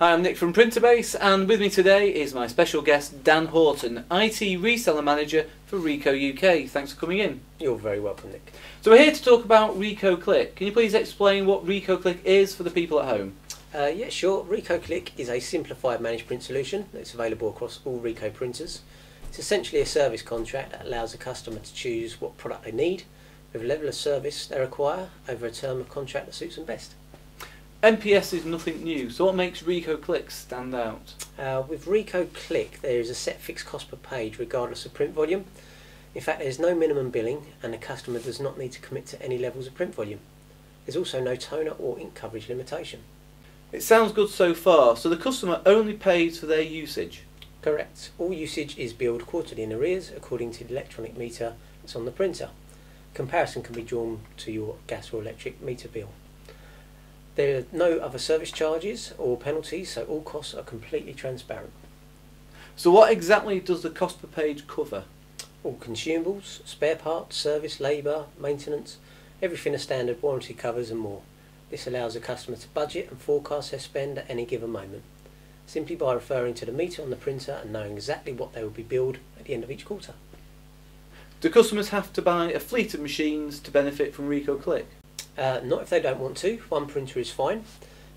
Hi, I'm Nick from Printerbase, and with me today is my special guest Dan Horton, IT Reseller Manager for Ricoh UK. Thanks for coming in. You're very welcome, Nick. So we're here to talk about Ricoh Click. Can you please explain what Ricoh Click is for the people at home? Yeah, sure. Ricoh Click is a simplified managed print solution that's available across all Ricoh printers. It's essentially a service contract that allows the customer to choose what product they need with a level of service they require over a term of contract that suits them best. MPS is nothing new, so what makes Ricoh Click stand out? With Ricoh Click, there is a set fixed cost per page regardless of print volume. In fact, there's no minimum billing and the customer does not need to commit to any levels of print volume. There's also no toner or ink coverage limitation. It sounds good so far, so the customer only pays for their usage? Correct. All usage is billed quarterly in arrears according to the electronic meter that's on the printer. Comparison can be drawn to your gas or electric meter bill. There are no other service charges or penalties, so all costs are completely transparent. So what exactly does the cost per page cover? All consumables, spare parts, service, labour, maintenance, everything a standard warranty covers and more. This allows the customer to budget and forecast their spend at any given moment, simply by referring to the meter on the printer and knowing exactly what they will be billed at the end of each quarter. Do customers have to buy a fleet of machines to benefit from Ricoh Click? Not if they don't want to. One printer is fine.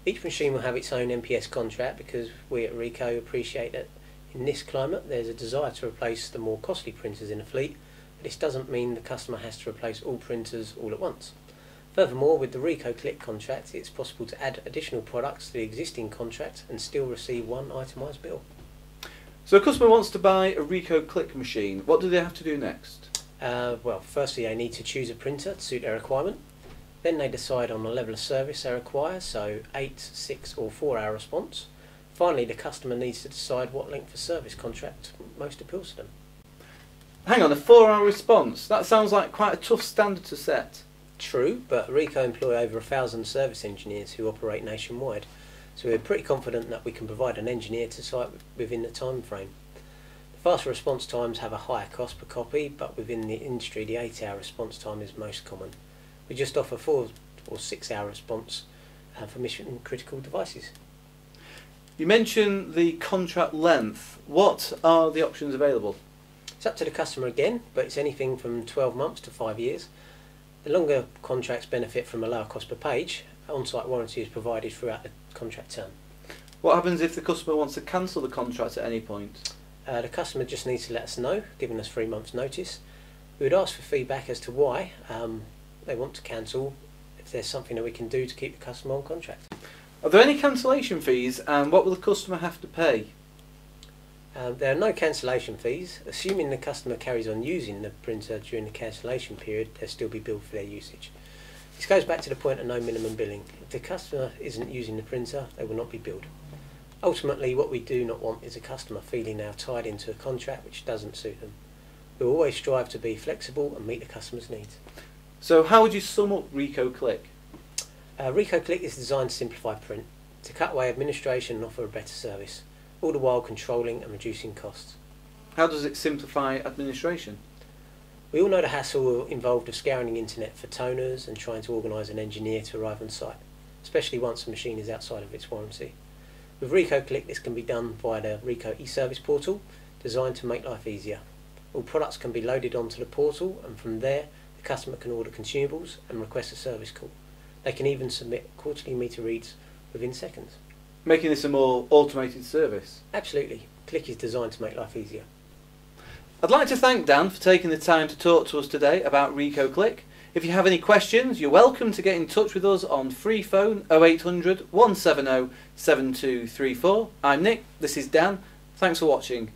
Each machine will have its own MPS contract because we at Ricoh appreciate that in this climate there's a desire to replace the more costly printers in the fleet, but this doesn't mean the customer has to replace all printers all at once. Furthermore, with the Ricoh Click contract, it's possible to add additional products to the existing contract and still receive one itemised bill. So a customer wants to buy a Ricoh Click machine. What do they have to do next? Well, firstly they need to choose a printer to suit their requirement. Then they decide on the level of service they require, so 8, 6 or 4 hour response. Finally, the customer needs to decide what length of service contract most appeals to them. Hang on, a 4-hour response? That sounds like quite a tough standard to set. True, but Ricoh employ over 1,000 service engineers who operate nationwide, so we're pretty confident that we can provide an engineer to site within the time frame. The faster response times have a higher cost per copy, but within the industry the 8-hour response time is most common. We just offer 4 or 6 hour response for mission critical devices. You mentioned the contract length. What are the options available? It's up to the customer again, but it's anything from 12 months to 5 years. The longer contracts benefit from a lower cost per page. On-site warranty is provided throughout the contract term. What happens if the customer wants to cancel the contract at any point? The customer just needs to let us know, giving us 3 months notice. We would ask for feedback as to why they want to cancel, if there's something that we can do to keep the customer on contract. Are there any cancellation fees, and what will the customer have to pay? There are no cancellation fees. Assuming the customer carries on using the printer during the cancellation period, they'll still be billed for their usage. This goes back to the point of no minimum billing. If the customer isn't using the printer, they will not be billed. Ultimately, what we do not want is a customer feeling they are tied into a contract which doesn't suit them. We will always strive to be flexible and meet the customer's needs. So how would you sum up Ricoh Click? Ricoh Click is designed to simplify print, to cut away administration and offer a better service, all the while controlling and reducing costs. How does it simplify administration? We all know the hassle involved of scouring the internet for toners and trying to organise an engineer to arrive on site, especially once the machine is outside of its warranty. With Ricoh Click, this can be done via the Ricoh e-service portal, designed to make life easier. All products can be loaded onto the portal, and from there the customer can order consumables and request a service call. They can even submit quarterly meter reads within seconds. Making this a more automated service? Absolutely. Click is designed to make life easier. I'd like to thank Dan for taking the time to talk to us today about Ricoh Click. If you have any questions, you're welcome to get in touch with us on free phone 0800 170 7234. I'm Nick, this is Dan. Thanks for watching.